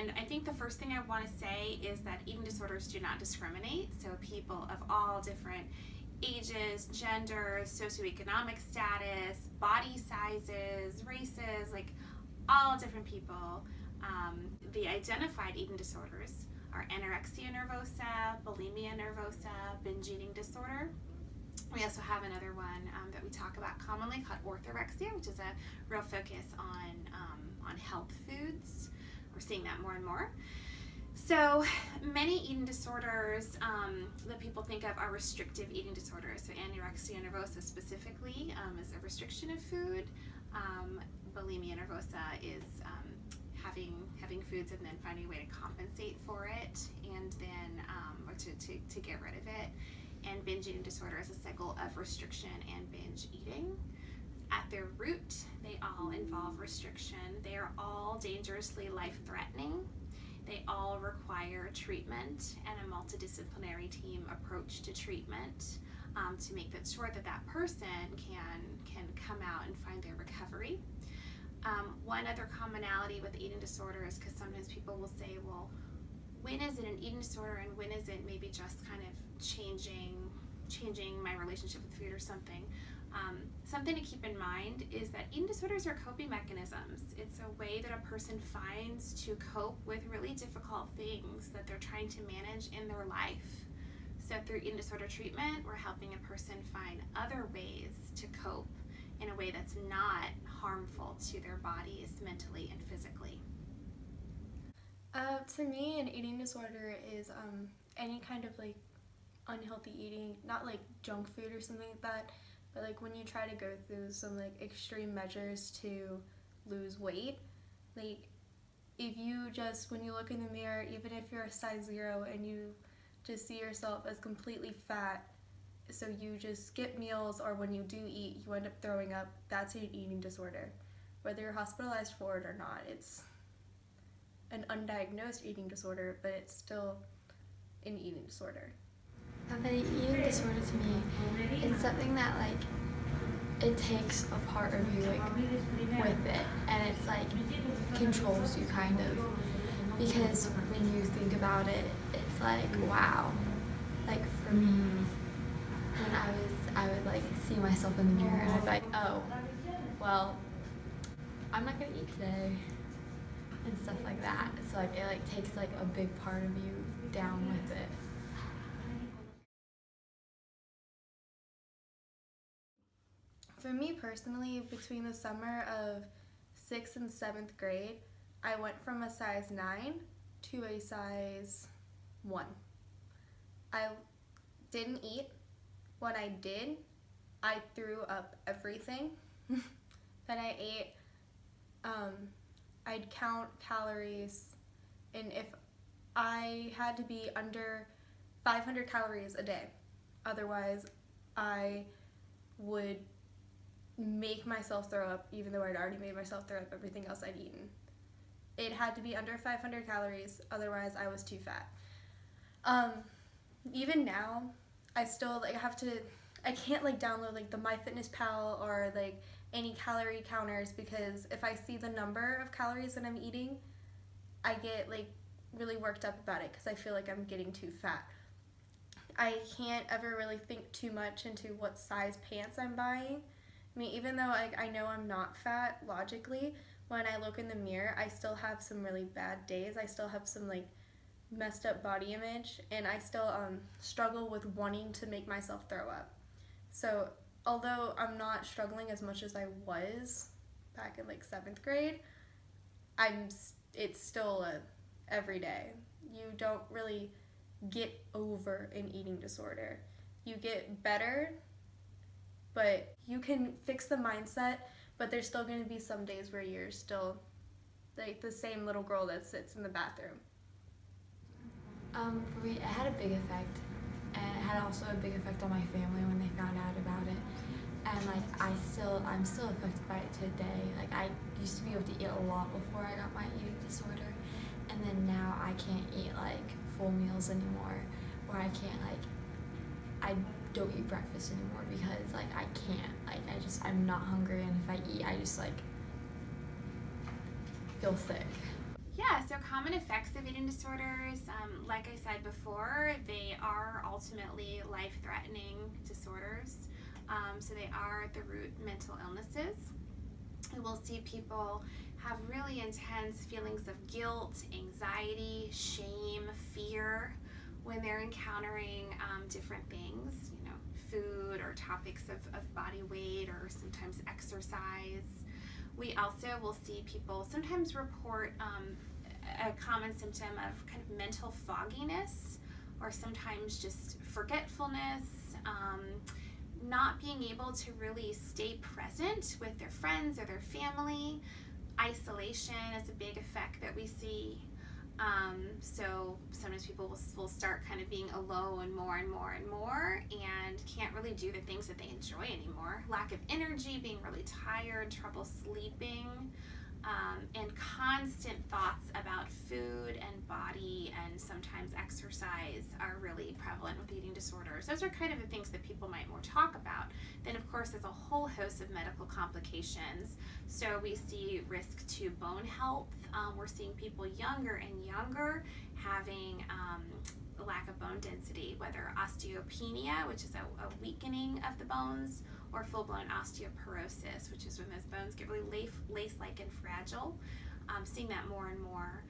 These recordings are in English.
And I think the first thing I want to say is that eating disorders do not discriminate. So people of all different ages, genders, socioeconomic status, body sizes, races, like all different people. The identified eating disorders are anorexia nervosa, bulimia nervosa, binge eating disorder. We also have another one that we talk about commonly called orthorexia, which is a real focus on health foods. We're seeing that more and more. So many eating disorders that people think of are restrictive eating disorders. So anorexia nervosa specifically is a restriction of food. Bulimia nervosa is having foods and then finding a way to compensate for it, and then or to get rid of it. And binge eating disorder is a cycle of restriction and binge eating. At their root, they all involve restriction. They are all dangerously life-threatening. They all require treatment and a multidisciplinary team approach to treatment to make sure that person can come out and find their recovery. One other commonality with eating disorder is because sometimes people will say, well, when is it an eating disorder and when is it maybe just kind of changing my relationship with food or something. Something to keep in mind is that eating disorders are coping mechanisms. It's a way that a person finds to cope with really difficult things that they're trying to manage in their life. So through eating disorder treatment, we're helping a person find other ways to cope in a way that's not harmful to their bodies mentally and physically. To me, an eating disorder is any kind of like unhealthy eating, not like junk food or something like that, but like when you try to go through some like extreme measures to lose weight. Like if you just, when you look in the mirror, even if you're a size 0 and you just see yourself as completely fat, so you just skip meals, or when you do eat you end up throwing up, that's an eating disorder. Whether you're hospitalized for it or not, it's an undiagnosed eating disorder, but it's still an eating disorder. An eating disorder to me, it's something that like it takes a part of you like with it, and it's like controls you kind of, because when you think about it, it's like wow. Like for me, when I would like see myself in the mirror and I'd be like, oh, well, I'm not gonna eat today and stuff like that. So like it like takes like a big part of you down with it. For me personally, between the summer of 6th and 7th grade, I went from a size 9 to a size 1. I didn't eat. When I did, I threw up everything that I ate. I'd count calories, and if I had to be under 500 calories a day, otherwise I would make myself throw up, even though I'd already made myself throw up everything else I'd eaten. It had to be under 500 calories, otherwise I was too fat. Even now, I still like I can't like download like the MyFitnessPal or like any calorie counters, because if I see the number of calories that I'm eating, I get like really worked up about it because I feel like I'm getting too fat. I can't ever really think too much into what size pants I'm buying. I mean, even though I know I'm not fat logically, when I look in the mirror, I still have some really bad days. I still have some like messed up body image, and I still struggle with wanting to make myself throw up. So although I'm not struggling as much as I was back in like 7th grade, it's still every day. You don't really get over an eating disorder. You get better, but you can fix the mindset, but there's still going to be some days where you're still like the same little girl that sits in the bathroom. For me, it had a big effect, and it had also a big effect on my family when they found out about it. And like I'm still affected by it today. Like I used to be able to eat a lot before I got my eating disorder, and then now I can't eat like full meals anymore, or I don't eat breakfast anymore because like I can't. Like I'm not hungry, and if I eat, I just like feel sick. Yeah, so common effects of eating disorders, like I said before, they are ultimately life-threatening disorders. So they are at the root mental illnesses. And we'll see people have really intense feelings of guilt, anxiety, shame, fear when they're encountering different things, food or topics of body weight or sometimes exercise. We also will see people sometimes report a common symptom of kind of mental fogginess or sometimes just forgetfulness, not being able to really stay present with their friends or their family. Isolation is a big effect that we see. So sometimes people will start kind of being alone more and more and more and can't really do the things that they enjoy anymore. Lack of energy, being really tired, trouble sleeping, and constant thoughts about food and body and sometimes exercise are really prevalent with eating disorders. Those are kind of the things that people might more talk about. Then of course there's a whole host of medical complications. So we see risk to bone health. We're seeing people younger and younger having a lack of bone density, whether osteopenia, which is a weakening of the bones, or full-blown osteoporosis, which is when those bones get really lace-like and fragile. Seeing that more and more.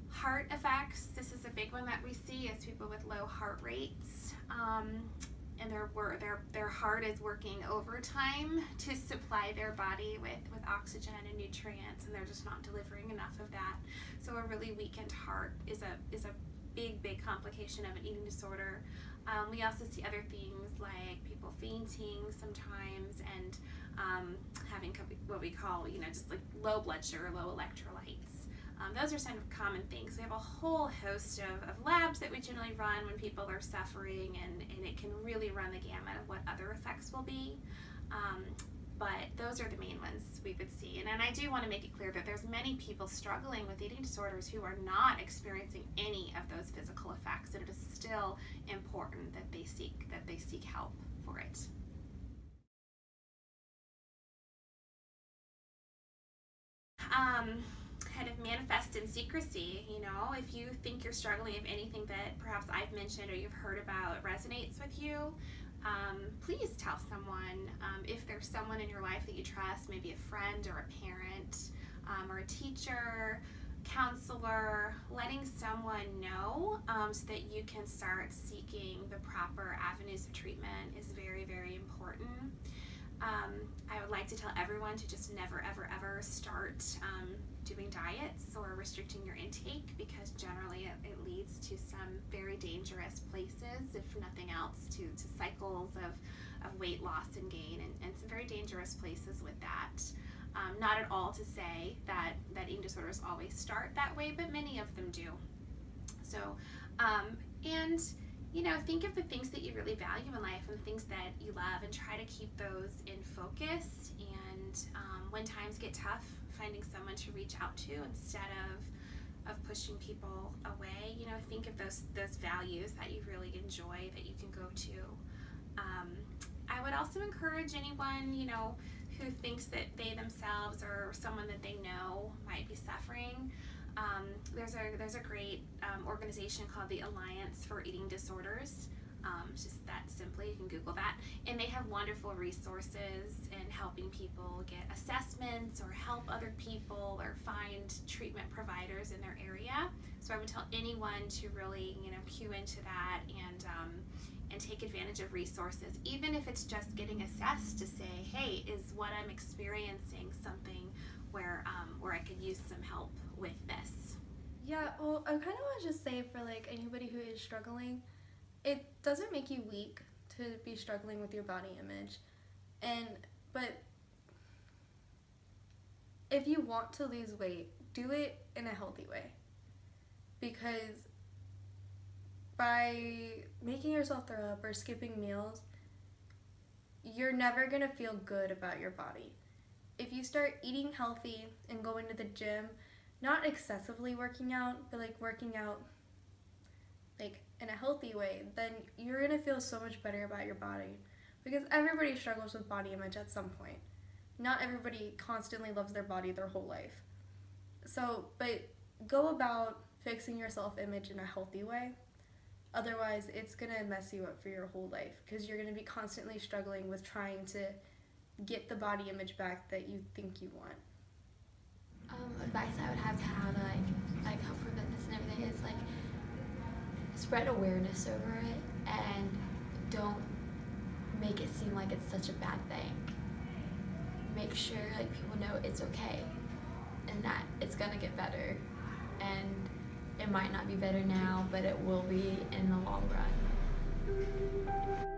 Heart effects, this is a big one that we see, is people with low heart rates, and their heart is working overtime to supply their body with oxygen and nutrients, and they're just not delivering enough of that. So a really weakened heart is a big complication of an eating disorder. We also see other things like people fainting sometimes and having what we call, just like low blood sugar, low electrolytes. Those are some common things. We have a whole host of labs that we generally run when people are suffering, and it can really run the gamut of what other effects will be. But those are the main ones we would see. And I do want to make it clear that there's many people struggling with eating disorders who are not experiencing any of those physical effects, and it is still important that they seek help for it. Kind of manifest in secrecy. If you think you're struggling, if anything that perhaps I've mentioned or you've heard about resonates with you, please tell someone. If there's someone in your life that you trust, maybe a friend or a parent, or a teacher, counselor, letting someone know so that you can start seeking the proper avenues of treatment is very, very important. I would like to tell everyone to just never, ever start doing diets or restricting your intake, because generally it leads to some very dangerous places, if nothing else, to cycles of weight loss and gain, and some very dangerous places with that. Not at all to say that eating disorders always start that way, but many of them do. So, and think of the things that you really value in life and things that you love, and try to keep those in focus. And when times get tough, finding someone to reach out to instead of pushing people away. Think of those values that you really enjoy that you can go to. I would also encourage anyone who thinks that they themselves or someone that they know might be suffering. There's a great organization called the Alliance for Eating Disorders. Just that simply, you can Google that, and they have wonderful resources in helping people get assessments or help other people or find treatment providers in their area. So I would tell anyone to really cue into that and take advantage of resources, even if it's just getting assessed to say, hey, is what I'm experiencing something where I could use some help with this. Yeah, well, I kind of want to just say for anybody who is struggling, it doesn't make you weak to be struggling with your body image, but if you want to lose weight, do it in a healthy way, because by making yourself throw up or skipping meals, you're never going to feel good about your body. If you start eating healthy and going to the gym, not excessively working out, but working out in a healthy way, then you're gonna feel so much better about your body, because everybody struggles with body image at some point. Not everybody constantly loves their body their whole life. So, but go about fixing your self-image in a healthy way. Otherwise, it's going to mess you up for your whole life because you're going to be constantly struggling with trying to get the body image back that you think you want. Advice I would have to how to like help prevent this and everything is like spread awareness over it and don't make it seem like it's such a bad thing. Make sure like people know it's okay and that it's gonna get better, and it might not be better now, but it will be in the long run.